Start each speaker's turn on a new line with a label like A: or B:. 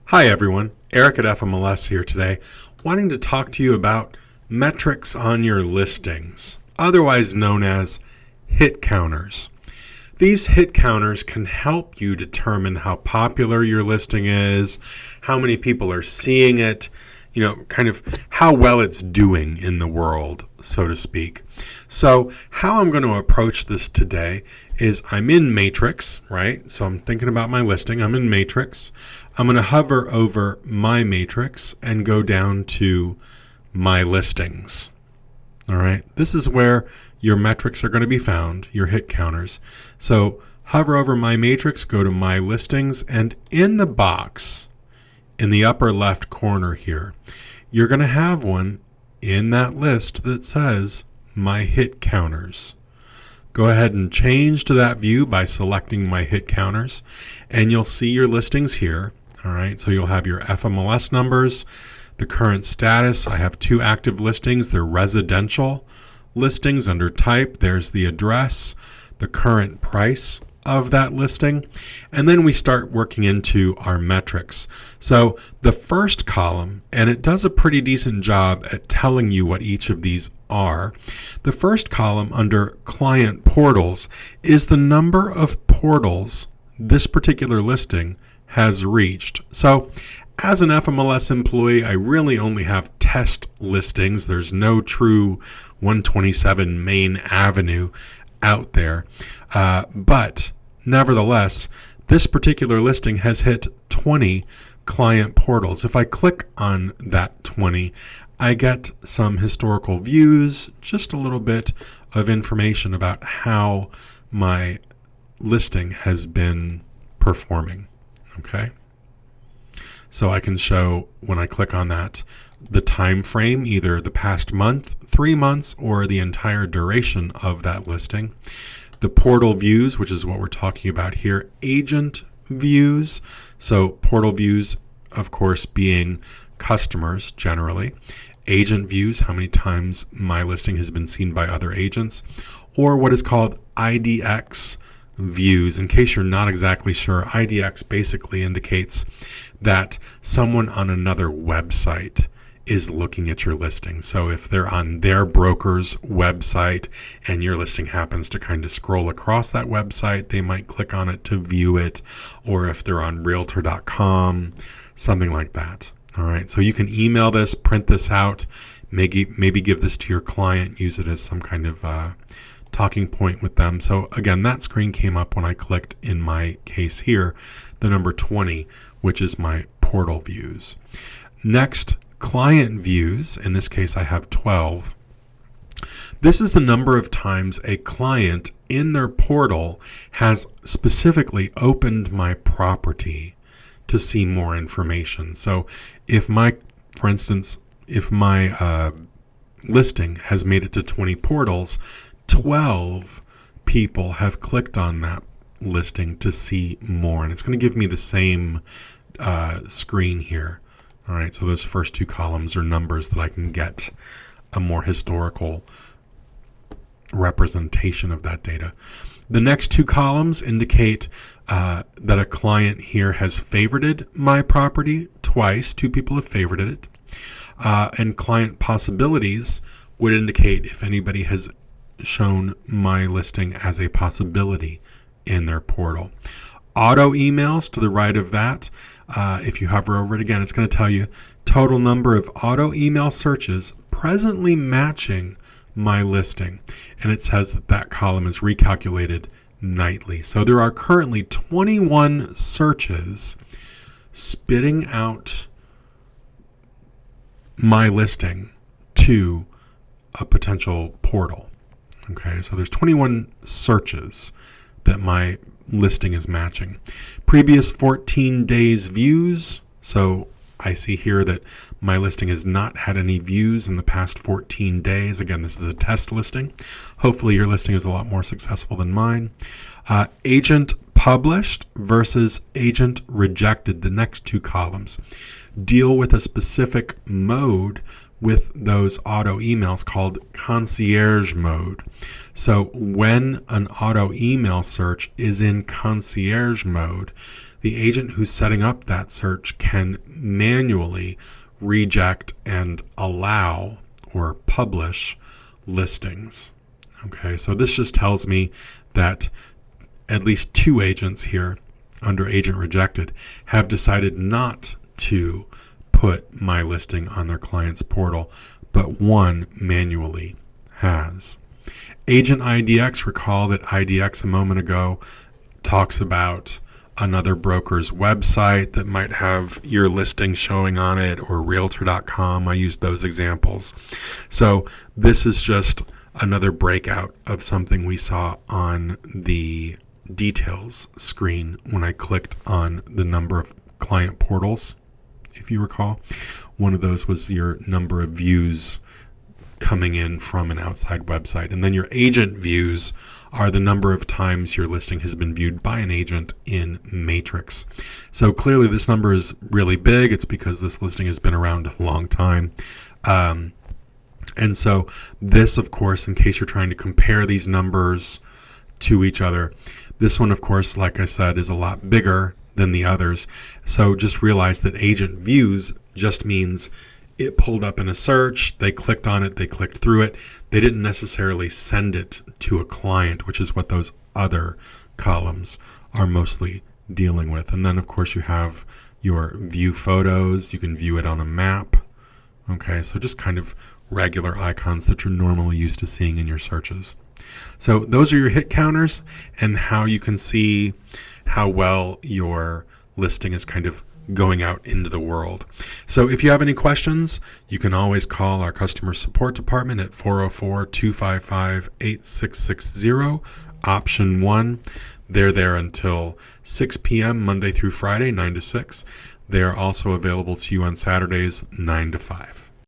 A: Hi everyone, Eric at FMLS here today, wanting to talk to you about metrics on your listings, otherwise known as hit counters. These hit counters can help you determine how popular your listing is, how many people are seeing it, kind of how well it's doing in the world, so to speak. So how I'm going to approach this today is I'm in Matrix, right? So I'm thinking about my listing. I'm in Matrix. I'm going to hover over my matrix and go down to my listings. All right. This is where your metrics are going to be found, your hit counters. So hover over my matrix, go to my listings, and in the box in the upper left corner here, you're going to have one in that list that says my hit counters. Go ahead and change to that view by selecting my hit counters, and you'll see your listings here. All right, so you'll have your FMLS numbers, the current status. I have 2 active listings. They're residential listings. Under type, there's the address, the current price of that listing, and then we start working into our metrics. So the first column, and it does a pretty decent job at telling you what each of these are. The first column under client portals is the number of portals this particular listing has reached. So as an FMLS employee, I really only have test listings. There's no true 127 Main Avenue out there. But nevertheless, this particular listing has hit 20 client portals. If I click on that 20, I get some historical views, just a little bit of information about how my listing has been performing. Okay, so I can show, when I click on that, the time frame, either the past month, 3 months, or the entire duration of that listing. The portal views, which is what we're talking about here. Agent views, so portal views, of course, being customers generally. Agent views, how many times my listing has been seen by other agents. Or what is called Idx Views. In case you're not exactly sure, IDX basically indicates that someone on another website is looking at your listing. So if they're on their broker's website and your listing happens to kind of scroll across that website, they might click on it to view it. Or if they're on realtor.com, something like that. All right. So you can email this, print this out, maybe give this to your client, use it as some kind of talking point with them. So again, that screen came up when I clicked, in my case here, the number 20, which is my portal views. Next, client views. In this case, I have 12. This is the number of times a client in their portal has specifically opened my property to see more information. So for instance, if my listing has made it to 20 portals, 12 people have clicked on that listing to see more. And it's going to give me the same screen here. All right, so those first 2 columns are numbers that I can get a more historical representation of that data. The next 2 columns indicate that a client here has favorited my property twice. 2 people have favorited it. And client possibilities would indicate if anybody has shown my listing as a possibility in their portal. Auto emails to the right of that. If you hover over it again, it's going to tell you total number of auto email searches presently matching my listing. And it says that column is recalculated nightly. So there are currently 21 searches spitting out my listing to a potential portal. Okay, so there's 21 searches that my listing is matching. Previous 14 days views. So I see here that my listing has not had any views in the past 14 days. Again, this is a test listing. Hopefully your listing is a lot more successful than mine. Agent published versus agent rejected, the next 2 columns, deal with a specific mode with those auto emails called Concierge Mode. So when an auto email search is in Concierge Mode, the agent who's setting up that search can manually reject and allow or publish listings. Okay, so this just tells me that at least 2 agents here under agent rejected have decided not to put my listing on their client's portal, but 1 manually has. Agent IDX, recall that IDX a moment ago talks about another broker's website that might have your listing showing on it, or realtor.com. I used those examples. So this is just another breakout of something we saw on the details screen when I clicked on the number of client portals. If you recall, one of those was your number of views coming in from an outside website. And then your agent views are the number of times your listing has been viewed by an agent in Matrix. So clearly this number is really big. It's because this listing has been around a long time. And so this, of course, in case you're trying to compare these numbers to each other, this one, of course, like I said, is a lot bigger than the others. So just realize that agent views just means it pulled up in a search, they clicked on it, they clicked through it. They didn't necessarily send it to a client, which is what those other columns are mostly dealing with. And then, of course, you have your view photos. You can view it on a map. Okay, so just kind of regular icons that you're normally used to seeing in your searches. So those are your hit counters and how you can see how well your listing is kind of going out into the world. So if you have any questions, you can always call our customer support department at 404-255-8660, option 1. They're there until 6 p.m. Monday through Friday, 9 to 6. They are also available to you on Saturdays, 9 to 5.